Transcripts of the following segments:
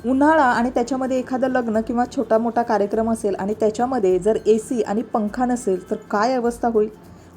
उन्हाळा आणि त्याच्यामध्ये एखादं लग्न किंवा छोटा मोठा कार्यक्रम असेल आणि त्याच्यामध्ये जर AC आणि पंखा नसेल तर काय अवस्था होईल.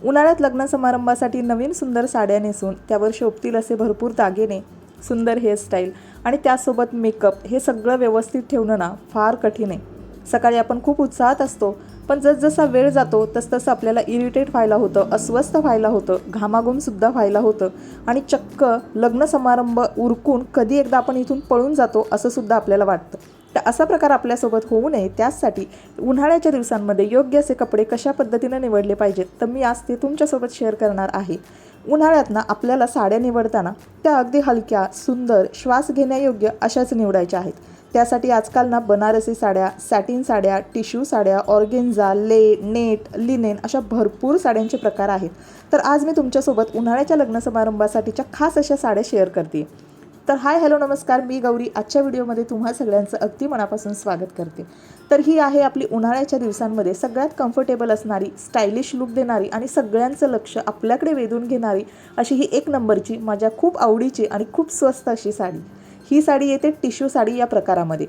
उन्हाळ्यात लग्न समारंभासाठी नवीन सुंदर साड्या नेसून त्यावर शोभतील असे भरपूर दागिने, सुंदर हेअरस्टाईल आणि त्यासोबत मेकअप हे सगळं व्यवस्थित ठेवणं ना फार कठीण आहे. सकाळी आपण खूप उत्साहात असतो, पण जसजसा वेळ जातो तसतसं आपल्याला इरिटेट व्हायला होतं, अस्वस्थ व्हायला होतं, घामाघूमसुद्धा व्हायला होतं आणि चक्क लग्न समारंभ उरकून कधी एकदा आपण इथून पळून जातो असं सुद्धा आपल्याला वाटतं. तर असा प्रकार आपल्यासोबत होऊ नये त्याचसाठी उन्हाळ्याच्या दिवसांमध्ये योग्य असे कपडे कशा पद्धतीने निवडले पाहिजेत तर मी आज ते तुमच्यासोबत शेअर करणार आहे. उन्हाळ्यात ना आपल्याला साड्या निवडताना त्या अगदी हलक्या, सुंदर, श्वास घेण्यायोग्य अशाच निवडायच्या आहेत. त्यासाठी आजकाल ना बनारसी साड्या, सॅटिन साड्या, टिश्यू साड्या, ऑर्गेन्झा, नेट, लिनेन अशा भरपूर साड्यांचे प्रकार आहेत. तर आज मी तुमच्यासोबत उन्हाळ्याच्या लग्न समारंभासाठीच्या खास अशा साड्या शेअर करते. तर हाय हॅलो नमस्कार, मी गौरी आजच्या व्हिडिओमध्ये तुम्हा सगळ्यांचं अगदी मनापासून स्वागत करते. तर ही आहे आपली उन्हाळ्याच्या दिवसांमध्ये सगळ्यात कम्फर्टेबल असणारी, स्टायलिश लुक देणारी आणि सगळ्यांचं लक्ष आपल्याकडे वेधून घेणारी अशी ही एक नंबरची, माझ्या खूप आवडीची आणि खूप स्वस्त अशी साडी. ही साडी येते टिश्यू साडी या प्रकारामध्ये.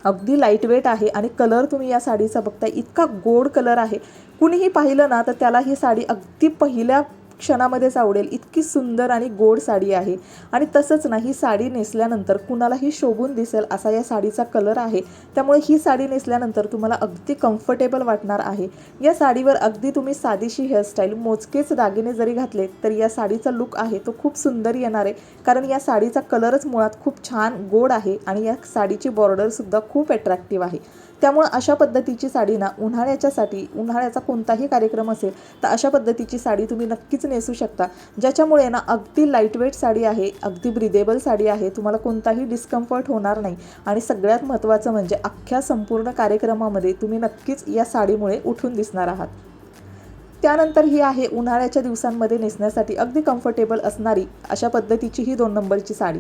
अगदी लाईटवेट आहे आणि कलर तुम्ही या साडीचा बघताय इतका गोड कलर आहे. कुणीही पाहिलं ना तर त्याला ही साडी अगदी पहिल्या क्षणामध्येच आवडेल, इतकी सुंदर आणि गोड साडी आहे. आणि तसंच ना ही साडी नेसल्यानंतर कुणालाही शोभून दिसेल असा या साडीचा कलर आहे. त्यामुळे ही साडी नेसल्यानंतर तुम्हाला अगदी कम्फर्टेबल वाटणार आहे. या साडीवर अगदी तुम्ही साधीशी हेअरस्टाईल, मोजकेच दागिने जरी घातले तर या साडीचा लुक आहे तो खूप सुंदर येणार आहे. कारण या साडीचा कलरच मुळात खूप छान गोड आहे आणि या साडीची बॉर्डरसुद्धा खूप अट्रॅक्टिव्ह आहे. त्यामुळे अशा पद्धतीची साडी ना उन्हाळ्याचा कोणताही कार्यक्रम असेल तर अशा पद्धतीची साडी तुम्ही नक्कीच नेसू शकता. ज्याच्यामुळे ना अगदी लाईटवेट साडी आहे, अगदी ब्रिदेबल साडी आहे, तुम्हाला कोणताही डिस्कम्फर्ट होणार नाही. आणि सगळ्यात महत्त्वाचं म्हणजे अख्ख्या संपूर्ण कार्यक्रमामध्ये तुम्ही नक्कीच या साडीमुळे उठून दिसणार आहात. त्यानंतर ही आहे उन्हाळ्याच्या दिवसांमध्ये नेसण्यासाठी अगदी कम्फर्टेबल असणारी अशा पद्धतीची ही 2 नंबरची साडी.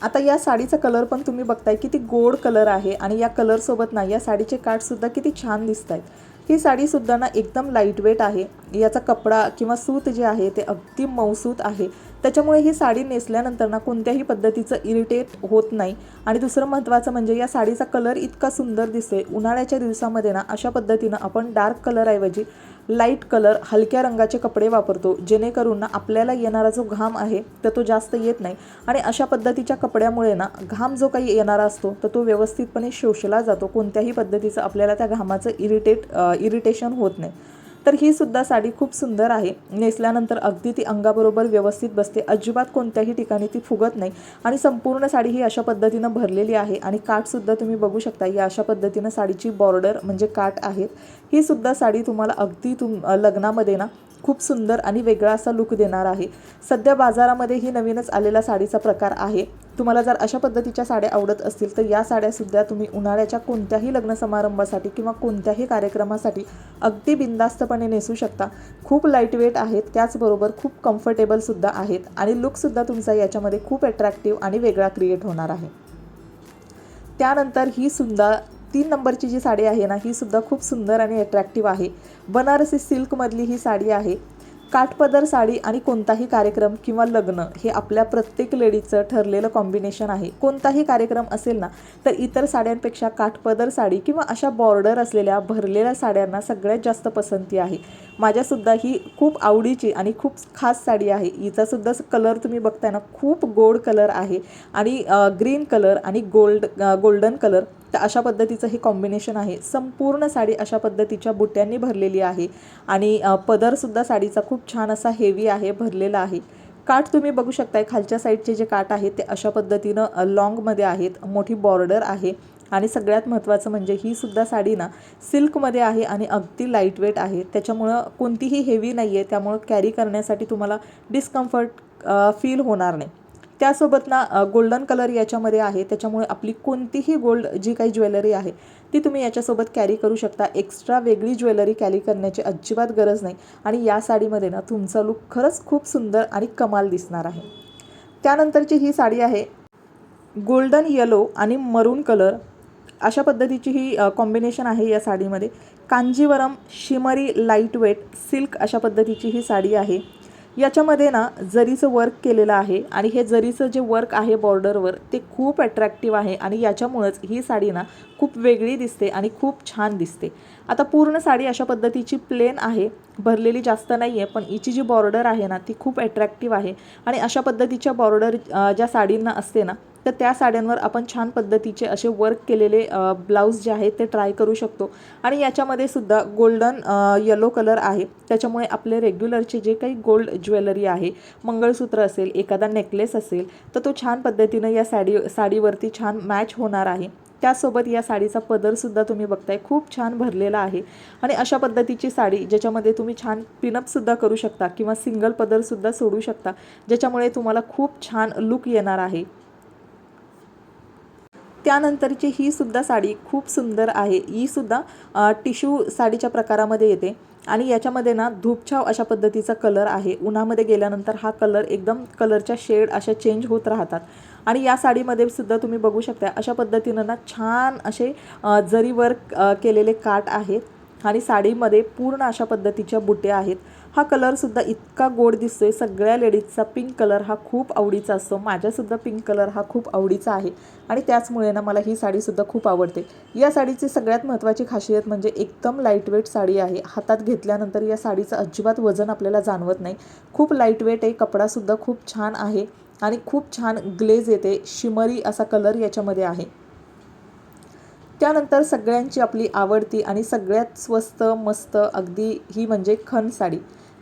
आता या साडीचा कलर पण तुम्ही बघताय किती गोड कलर आहे आणि या कलरसोबत ना या साडीचे काठसुद्धा किती छान दिसत आहेत. ही साडीसुद्धा ना एकदम लाईटवेट आहे. याचा कपडा किंवा सूत जे आहे ते अगदी मऊसूत आहे. त्याच्यामुळे ही साडी नेसल्यानंतर ना कोणत्याही पद्धतीचं इरिटेट होत नाही. आणि दुसरं महत्त्वाचं म्हणजे या साडीचा कलर इतका सुंदर दिसतोय. उन्हाळ्याच्या दिवसामध्ये ना अशा पद्धतीनं आपण डार्क कलरऐवजी लाईट कलर, हलक्या रंगाचे कपडे वापरतो, जेणेकरून ना आपल्याला येणारा जो घाम आहे तर तो जास्त येत नाही. आणि अशा पद्धतीच्या कपड्यामुळे ना घाम जो काही येणारा असतो तर तो व्यवस्थितपणे शोषला जातो. कोणत्याही पद्धतीचं आपल्याला त्या घामाचं इरिटेशन होत नाही. तर ही सुद्धा साडी खूप सुंदर आहे. नेसल्यानंतर अगदी ती अंगाबरोबर व्यवस्थित बसते, अजिबात कोणत्याही ठिकाणी ती फुगत नाही. आणि संपूर्ण साडी ही अशा पद्धतीनं भरलेली आहे. आणि काठसुद्धा तुम्ही बघू शकता, या अशा पद्धतीनं साडीची बॉर्डर म्हणजे काठ आहेत. ही सुद्धा साडी तुम्हाला अगदी लग्नामध्ये ना खूप सुंदर आणि वेगळा असा लुक देणार आहे. सध्या बाजारामध्ये ही नवीनच आलेला साडीचा प्रकार आहे. तुम्हाला जर अशा पद्धतीच्या साड्या आवडत असतील तर या साड्यासुद्धा तुम्ही उन्हाळ्याच्या कोणत्याही लग्न समारंभासाठी किंवा कोणत्याही कार्यक्रमासाठी अगदी बिनधास्तपणे नेसू शकता. खूप लाईटवेट आहेत, त्याचबरोबर खूप कम्फर्टेबलसुद्धा आहेत आणि लुकसुद्धा तुमचा याच्यामध्ये खूप अट्रॅक्टिव्ह आणि वेगळा क्रिएट होणार आहे. त्यानंतर ही सुद्धा 3 नंबरची जी साडी आहे ना ही सुद्धा खूप सुंदर आणि अट्रॅक्टिव्ह आहे. बनारसी सिल्कमधली ही साडी आहे. काठपदर साडी आणि कोणताही कार्यक्रम किंवा लग्न हे आपल्या प्रत्येक लेडीचं ठरलेलं कॉम्बिनेशन आहे. कोणताही कार्यक्रम असेल ना तर इतर साड्यांपेक्षा काठपदर साडी किंवा अशा बॉर्डर असलेल्या भरलेल्या साड्यांना सगळ्यात जास्त पसंती आहे. माझ्यासुद्धा ही खूप आवडीची आणि खूप खास साडी आहे. हिचासुद्धा कलर तुम्ही बघताय ना खूप गोड कलर आहे आणि ग्रीन कलर आणि गोल्डन कलर, तर अशा पद्धतीचं हे कॉम्बिनेशन आहे. संपूर्ण साडी अशा पद्धतीच्या बुट्यांनी भरलेली आहे आणि पदरसुद्धा साडीचा खूप छान असा हेवी आहे, भरलेला आहे. काठ तुम्ही बघू शकताय, खालच्या साईडचे जे काठ आहेत ते अशा पद्धतीनं लॉंगमध्ये आहेत, मोठी बॉर्डर आहे. आणि सगळ्यात महत्त्वाचं म्हणजे ही सुद्धा साडी ना सिल्कमध्ये आहे आणि अगदी लाईटवेट आहे. त्याच्यामुळं कोणतीही हेवी नाही आहे, त्यामुळं कॅरी करण्यासाठी तुम्हाला डिस्कम्फर्ट फील होणार नाही. त्यासोबत ना गोल्डन कलर याच्यामध्ये आहे, त्याच्यामुळे आपली कोणतीही गोल्ड जी काही ज्वेलरी आहे ती तुम्ही याच्यासोबत कॅरी करू शकता. एक्स्ट्रा वेगळी ज्वेलरी कॅरी करण्याची अजिबात गरज नाही. आणि या साडीमध्ये ना तुमचा लुक खरंच खूप सुंदर आणि कमाल दिसणार आहे. त्यानंतरची ही साडी आहे गोल्डन येलो आणि मरून कलर अशा पद्धतीची ही कॉम्बिनेशन आहे या साडीमध्ये. कांजीवरम शिमरी लाईटवेट सिल्क अशा पद्धतीची ही साडी आहे. याच्यामध्ये ना जरीचं वर्क केलेलं आहे आणि हे जरीचं जे वर्क आहे बॉर्डरवर ते खूप अट्रॅक्टिव्ह आहे आणि याच्यामुळेच ही साडी ना खूप वेगळी दिसते आणि खूप छान दिसते। आता पूर्ण साडी अशा पद्धतीची प्लेन आहे, भरलेली जास्त नाही आहे, पण हिची जी बॉर्डर आहे ना ती खूप अट्रॅक्टिव्ह आहे आणि अशा पद्धतीच्या बॉर्डर ज्या साडींना असते ना तर त्या साड्यांवर आपण छान पद्धतीचे असे वर्क केलेले ब्लाउज जे आहेत ते ट्राय करू शकतो। आणि याच्यामध्ये सुद्धा गोल्डन येलो कलर आहे, त्याच्यामुळे आपले रेग्युलरचे जे काही गोल्ड ज्वेलरी आहे, मंगळसूत्र असेल, एखादा नेकलेस असेल तर तो छान पद्धतीनं या साडीवरती छान मॅच होणार आहे। त्यासोबत या साडीचा पदरसुद्धा तुम्ही बघताय खूप छान भरलेला आहे आणि अशा पद्धतीची साडी ज्याच्यामध्ये तुम्ही छान पिनअपसुद्धा करू शकता किंवा सिंगल पदरसुद्धा सोडू शकता, ज्याच्यामुळे तुम्हाला खूप छान लुक येणार आहे। त्यानंतरची ही सुद्धा साडी खूप सुंदर आहे, ही सुद्धा टिश्यू साडीच्या प्रकारामध्ये येते आणि याच्यामध्ये ना धूपछाव अशा पद्धतीचा कलर आहे। उन्हामध्ये गेल्यानंतर हा कलर एकदम कलरच्या शेड अशा चेंज होत राहतात आणि या साडीमध्ये सुद्धा तुम्ही बघू शकता अशा पद्धतीनं ना छान असे जरी वर्क केलेले काठ आहेत आणि साडीमध्ये पूर्ण अशा पद्धतीच्या बुट्या आहेत। हा कलरसुद्धा इतका गोड दिसतोय, सगळ्या लेडीजचा पिंक कलर हा खूप आवडीचा असतो, माझ्यासुद्धा पिंक कलर हा खूप आवडीचा आहे आणि त्याचमुळे ना मला ही साडीसुद्धा खूप आवडते। या साडीची सगळ्यात महत्त्वाची खासियत म्हणजे एकदम लाईटवेट साडी आहे, हातात घेतल्यानंतर या साडीचं अजिबात वजन आपल्याला जाणवत नाही, खूप लाईटवेट आहे, कपडासुद्धा खूप छान आहे आणि खूप छान ग्लेज येते, शिमरी असा कलर याच्यामध्ये आहे। त्यानंतर सगळ्यांची आपली आवडती आणि सगळ्यात स्वस्त मस्त अगदी ही म्हणजे खण साडी,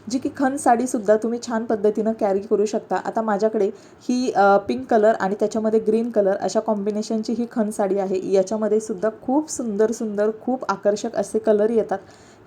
जी की खण साडीसुद्धा तुम्ही छान पद्धतीनं कॅरी करू शकता। आता माझ्याकडे ही पिंक कलर आणि त्याच्यामध्ये ग्रीन कलर अशा कॉम्बिनेशनची ही खण साडी आहे, याच्यामध्ये सुद्धा खूप सुंदर सुंदर खूप आकर्षक असे कलर येतात,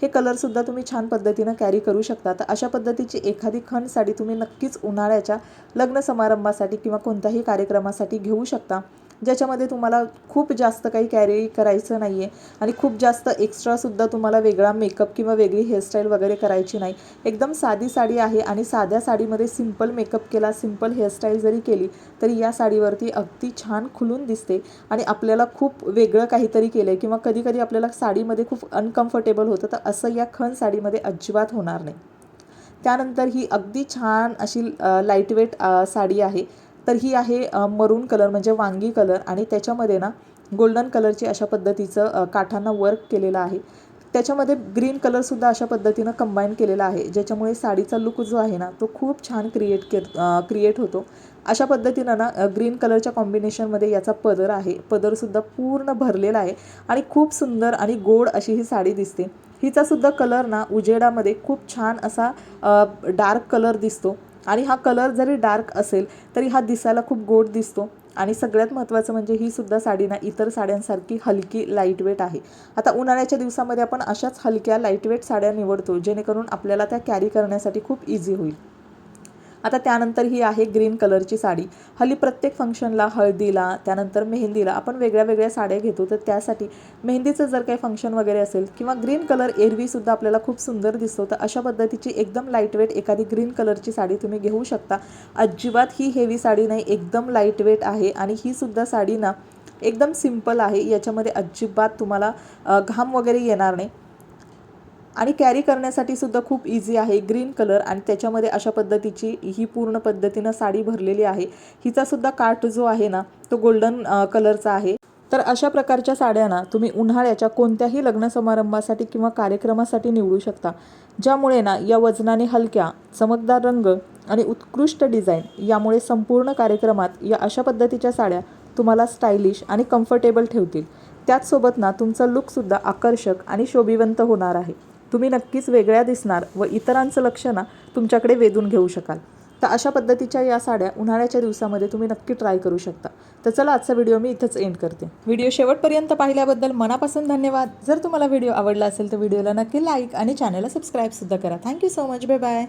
हे कलरसुद्धा तुम्ही छान पद्धतीनं कॅरी करू शकता। तर अशा पद्धतीची एखादी खण साडी तुम्ही नक्कीच उन्हाळ्याच्या लग्न समारंभासाठी किंवा कोणत्याही कार्यक्रमासाठी घेऊ शकता, ज्याच्यामध्ये तुम्हाला खूप जास्त काही कॅरी करायचं नाही आहे आणि खूप जास्त एक्स्ट्रासुद्धा तुम्हाला वेगळा मेकअप किंवा वेगळी हेअरस्टाईल वगैरे करायची नाही। एकदम साधी साडी आहे आणि साध्या साडीमध्ये सिंपल मेकअप केला, सिंपल हेअरस्टाईल जरी केली तरी या साडीवरती अगदी छान खुलून दिसते आणि आपल्याला खूप वेगळं काहीतरी केलं आहे किंवा कधीकधी आपल्याला साडीमध्ये खूप अनकम्फर्टेबल होतं, तर असं या खण साडीमध्ये अजिबात होणार नाही। त्यानंतर ही अगदी छान अशी लाईटवेट साडी आहे, तर ही आहे मरून कलर म्हणजे वांगी कलर आणि त्याच्यामध्ये ना गोल्डन कलरची अशा पद्धतीचं काठांना वर्क केलेलं आहे, त्याच्यामध्ये ग्रीन कलरसुद्धा अशा पद्धतीनं कंबाईन केलेला आहे, ज्याच्यामुळे साडीचा लुक जो आहे ना तो खूप छान क्रिएट होतो। अशा पद्धतीनं ना ग्रीन कलरच्या कॉम्बिनेशनमध्ये याचा पदर आहे, पदरसुद्धा पूर्ण भरलेला आहे आणि खूप सुंदर आणि गोड अशी ही साडी दिसते। हिचासुद्धा कलर ना उजेडामध्ये खूप छान असा डार्क कलर दिसतो आणि हा कलर जरी डार्क असेल तरी हा दिसायला खूप गोड दिसतो आणि सगळ्यात महत्त्वाचं म्हणजे ही सुद्धा साडी ना इतर साड्यांसारखी हलकी लाईटवेट आहे। आता उन्हाळ्याच्या दिवसामध्ये आपण अशाच हलक्या लाईटवेट साड्या निवडतो, जेणेकरून आपल्याला त्या कॅरी करण्यासाठी खूप इझी होईल। आता त्यानंतर ही आहे ग्रीन कलरची साडी, हल्ली प्रत्येक फंक्शनला, हळदीला, त्यानंतर मेहंदीला आपण वेगळ्या वेगळ्या साड्या घेतो, तर त्यासाठी मेहंदीचं जर काही फंक्शन वगैरे असेल किंवा ग्रीन कलर एरवीसुद्धा आपल्याला खूप सुंदर दिसतो, तर अशा पद्धतीची एकदम लाईटवेट एखादी ग्रीन कलरची साडी तुम्ही घेऊ शकता। अजिबात ही हेवी साडी नाही, एकदम लाईटवेट आहे आणि ही सुद्धा साडी ना एकदम सिंपल आहे, याच्यामध्ये अजिबात तुम्हाला घाम वगैरे येणार नाही आणि कॅरी करण्यासाठी सुद्धा खूप इझी आहे। ग्रीन कलर आणि त्याच्यामध्ये अशा पद्धतीची ही पूर्ण पद्धतीनं साडी भरलेली आहे, हिचासुद्धा काठ जो आहे ना तो गोल्डन कलरचा आहे। तर अशा प्रकारच्या साड्या ना तुम्ही उन्हाळ्याच्या कोणत्याही लग्न समारंभासाठी किंवा कार्यक्रमासाठी निवडू शकता, ज्यामुळे ना या वजनाने हलक्या, चमकदार रंग आणि उत्कृष्ट डिझाईन यामुळे संपूर्ण कार्यक्रमात या अशा पद्धतीच्या साड्या तुम्हाला स्टायलिश आणि कम्फर्टेबल ठेवतील। त्याचसोबत ना तुमचा लुकसुद्धा आकर्षक आणि शोभिवंत होणार आहे, तुम्ही नक्कीच वेगळ्या दिसणार व इतरांचं लक्ष ना तुमच्याकडे वेधून घेऊ शकाल। तर अशा पद्धतीच्या या साड्या उन्हाळ्याच्या दिवसामध्ये तुम्ही नक्की ट्राय करू शकता। तर चला आजचा व्हिडिओ मी इथंच एंड करते। व्हिडिओ शेवटपर्यंत पाहिल्याबद्दल मनापासून धन्यवाद। जर तुम्हाला व्हिडिओ आवडला असेल तर व्हिडिओला नक्की लाईक आणि चॅनलला सबस्क्राईबसुद्धा करा। Thank you so much, bye bye.